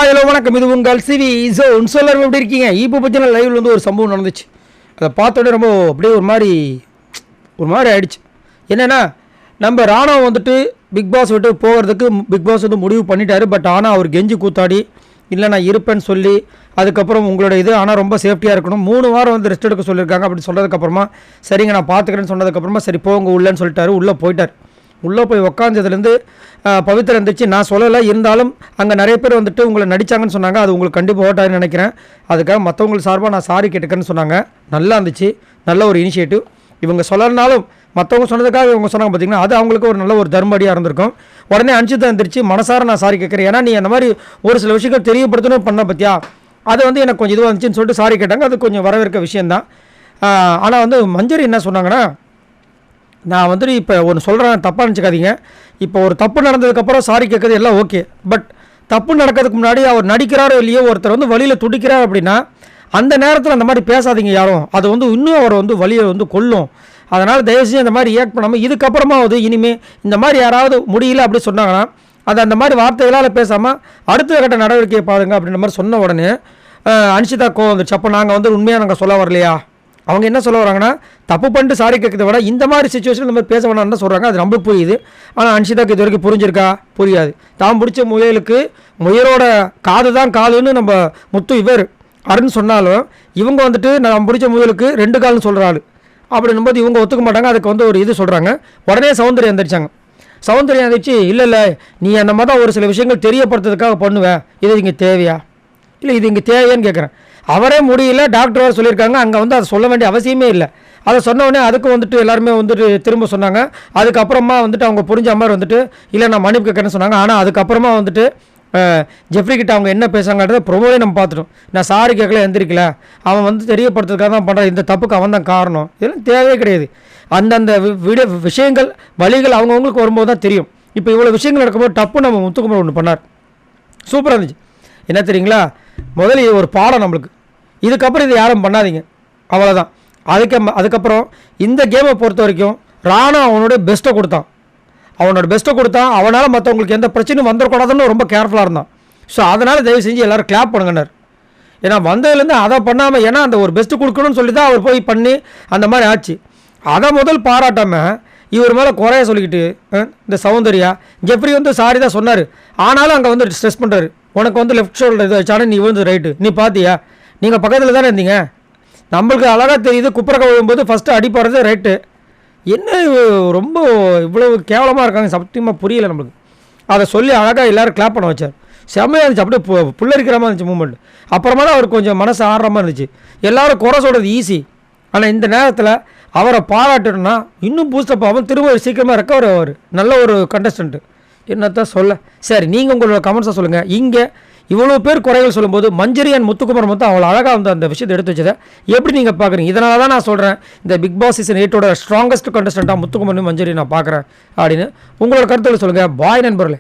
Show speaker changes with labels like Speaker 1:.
Speaker 1: Hello வணக்கம். இது உங்கள் சிவி ஜோன். சொல்லலாம் எப்படி இருக்கீங்க? இப்போ பற்றின லைவில் வந்து ஒரு சம்பவம் நடந்துச்சு. அதை பார்த்தோன்னே ரொம்ப அப்படியே ஒரு மாதிரி ஆயிடுச்சு. என்னென்னா, நம்ம ராணா வந்துட்டு பிக் பாஸ் விட்டு போகிறதுக்கு பிக் பாஸ் வந்து முடிவு பண்ணிட்டாரு. பட் ஆனால் அவர் கெஞ்சி கூத்தாடி இல்லை நான் இருப்பேன்னு சொல்லி அதுக்கப்புறம் உங்களோட இது ஆனால் ரொம்ப சேஃப்டியாக இருக்கணும் 3 வாரம் வந்து ரெஸ்ட் எடுக்க சொல்லியிருக்காங்க. அப்படி சொன்னதுக்கப்புறமா சரிங்க நான் பார்த்துக்கிறேன்னு சொன்னதுக்கப்புறமா சரி போங்க உள்ளேன்னு சொல்லிட்டாரு. உள்ளே போயிட்டார். உள்ளே போய் உக்காந்ததுலேருந்து பவித்ரா இருந்துச்சு. நான் சொல்லலை, இருந்தாலும் அங்கே நிறைய பேர் வந்துட்டு உங்களை நடித்தாங்கன்னு சொன்னாங்க. அது உங்களுக்கு கண்டிப்பாக ஓட்டாருன்னு நினைக்கிறேன். அதுக்காக மற்றவங்களுக்கு சார்பாக நான் சாரி கேட்டுக்கன்னு சொன்னாங்க. நல்லா இருந்துச்சு, நல்ல ஒரு இனிஷியேட்டிவ். இவங்க சொல்லனாலும் மற்றவங்க சொன்னதுக்காக இவங்க சொன்னாங்க பார்த்தீங்கன்னா, அது அவங்களுக்கு ஒரு நல்ல ஒரு தர்மடியாக இருந்திருக்கும். உடனே அனுப்பிச்சு இருந்துருச்சு, மனசார நான் சாரி கேட்குறேன். ஏன்னா நீ அந்த மாதிரி ஒரு சில விஷயங்கள் தெரியப்படுத்தணும் பண்ண பற்றியா, அது வந்து எனக்கு கொஞ்சம் இதுவாக இருந்துச்சுன்னு சொல்லிட்டு சாரி கேட்டாங்க. அது கொஞ்சம் வரவேற்க விஷயந்தான். ஆனால் வந்து மஞ்சரி என்ன சொன்னாங்கன்னா, நான் வந்துட்டு இப்போ ஒன்று சொல்கிறேன், தப்பாக நினச்சிக்காதீங்க. இப்போ ஒரு தப்பு நடந்ததுக்கப்புறம் சாரி கேட்குறது எல்லாம் ஓகே. பட் தப்பு நடக்கிறதுக்கு முன்னாடி அவர் நடிக்கிறாரோ இல்லையோ, ஒருத்தர் வந்து வழியில் துடிக்கிறார் அப்படின்னா அந்த நேரத்தில் அந்த மாதிரி பேசாதீங்க யாரும். அது வந்து இன்னும் அவரை வந்து வழியை வந்து கொல்லும். அதனால் தயவுசெய்து அந்த மாதிரி ரியாக்ட் பண்ணாமல் இதுக்கப்புறமா வந்து இனிமேல் இந்த மாதிரி யாராவது முடியல அப்படி சொன்னாங்கன்னா அது அந்த மாதிரி வார்த்தைகளால் பேசாமல் அடுத்த கட்ட நடவடிக்கையை பாருங்கள் அப்படின்ற மாதிரி சொன்ன உடனே அன்ஷிதா கோவம் வந்துச்சு. அப்போ நாங்கள் வந்து உண்மையாக நாங்கள் சொல்ல வரலையா? அவங்க என்ன சொல்ல வராங்கன்னா, தப்பு பண்ணிட்டு சாரி கேட்கறத விட இந்த மாதிரி சுச்சுவேஷன் இந்த மாதிரி பேச வேணாம்னு சொல்கிறாங்க. அது நம்மளுக்கு புரியுது. ஆனால் அன்ஷிதாக்கு இது வரைக்கும் புரிஞ்சிருக்கா? புரியாது. தான் பிடிச்ச முயலுக்கு முயலோட காது தான் காதுன்னு நம்ம முத்து இவர் அருண் சொன்னாலும் இவங்க வந்துட்டு நான் பிடிச்ச முயலுக்கு 2 கால்னு சொல்கிறாள் அப்படின்னும்போது இவங்க ஒத்துக்க மாட்டாங்க. அதுக்கு வந்து ஒரு இது சொல்கிறாங்க. உடனே சௌந்தர்யம் எந்திரிச்சாங்க. சௌந்தர்யம் எந்திரிச்சு இல்லை நீ அந்த மாதிரி ஒரு சில விஷயங்கள் தெரியப்படுத்துறதுக்காக பண்ணுவேன், இது இங்கே தேவையா? இல்லை இது இங்கே தேவையான்னு கேட்குறேன். அவரே முடியல, டாக்டர் வர சொல்லியிருக்காங்க. அங்கே வந்து அதை சொல்ல வேண்டிய அவசியமே இல்லை. அதை சொன்ன உடனே அதுக்கு வந்துட்டு எல்லாருமே வந்துட்டு திரும்ப சொன்னாங்க. அதுக்கப்புறமா வந்துட்டு அவங்க புரிஞ்ச மாதிரி வந்துட்டு இல்லை நான் மன்னிப்பு கேட்குறேன்னு சொன்னாங்க. ஆனால் அதுக்கப்புறமா வந்துட்டு ஜெஃப்ரி கிட்ட அவங்க என்ன பேசுகிறாங்கன்றத ப்ரொமோவே நம்ம பார்த்துட்டோம். நான் சாரி கேட்கல, எந்திரிக்கல, அவன் வந்து தெரியப்படுத்துறதுக்காக தான் பண்ணுறான், இந்த தப்புக்கு அவன் தான் காரணம், இதெல்லாம் தேவையே கிடையாது. அந்தந்த விஷயங்கள் வழிகள் அவங்கவுங்களுக்கு வரும்போது தான் தெரியும். இப்போ இவ்வளோ விஷயங்கள் நடக்கும்போது டப்பு நம்ம முத்துக்குமார் ஒன்று பண்ணார், சூப்பராக இருந்துச்சு. என்ன தெரியுங்களா, முதல்ல இது ஒரு பாடம் நம்மளுக்கு. இதுக்கப்புறம் இது யாரும் பண்ணாதீங்க, அவ்வளோதான். அதுக்கப்புறம் இந்த கேமை பொறுத்த வரைக்கும் ராணா அவனோட பெஸ்ட்டை கொடுத்தான். அவனால் மற்றவங்களுக்கு எந்த பிரச்சனையும் வந்துடக்கூடாதுன்னு ரொம்ப கேர்ஃபுல்லாக இருந்தான். ஸோ அதனால் தயவு செஞ்சு எல்லோரும் கிளாப் பண்ணுங்கன்னார். ஏன்னா வந்ததுலேருந்து அதை பண்ணாமல், ஏன்னா அந்த ஒரு பெஸ்ட்டு கொடுக்கணும்னு சொல்லி தான் அவர் போய் பண்ணி அந்த மாதிரி ஆச்சு. அதை முதல் பாராட்டாமல் இவர் மேலே குறைய சொல்லிக்கிட்டு இந்த சௌந்தர்யா ஜெஃப்ரி வந்து சாரி தான் சொன்னார். ஆனாலும் அங்கே வந்து ஸ்ட்ரெஸ் பண்ணுறாரு. உனக்கு வந்து லெஃப்ட் ஷோல்டர் இது வச்சானே, நீ வந்து ரைட்டு, நீ பார்த்தியா, நீங்கள் பக்கத்தில் தானே இருந்தீங்க, நம்மளுக்கு அழகாக தெரியுது, குப்புற கழுவும்போது ஃபஸ்ட்டு அடிப்படுறது ரைட்டு. என்ன ரொம்ப இவ்வளவு கேவலமாக இருக்காங்க, சத்தியமாக புரியலை நம்மளுக்கு. அதை சொல்லி அழகாக எல்லோரும் கிளாப் பண்ண வச்சார். செம்மையாக இருந்துச்சு, அப்படியே புல்லரிக்கிற மாதிரி இருந்துச்சு மூமெண்ட். அப்புறமா தான் அவர் கொஞ்சம் மனசு ஆடுற மாதிரி இருந்துச்சு. எல்லோரும் குறை சொல்கிறது ஈஸி, ஆனால் இந்த நேரத்தில் அவரை பாராட்டணும்னா இன்னும் பூஸ்டப் ஆகும், திரும்ப சீக்கிரமாக ரெக்கவர் ஆவார். நல்ல ஒரு கண்டஸ்டன்ட்டு, என்னத்தான் சொல்ல. சரி, நீங்கள் உங்களோட கமெண்ட்ஸை சொல்லுங்கள். இங்கே இவ்வளோ பேர் குறைகள் சொல்லும்போது மஞ்சரி அண்ட் முத்துக்குமார் மொத்தம் அவ்வளோ அழகாக வந்து அந்த விஷயத்தை எடுத்து வச்சதை எப்படி நீங்கள் பார்க்குறீங்க? இதனால தான் நான் சொல்கிறேன், இந்த பிக் பாஸ் சீசன் 8ஓட ஸ்ட்ராங்கஸ்ட் கண்டஸ்டண்ட்டாக முத்துக்குமார் மஞ்சரி நான் பார்க்குறேன் அப்படின்னு. உங்களோட கருத்துக்களை சொல்லுங்கள். பாய் நண்பர்களே.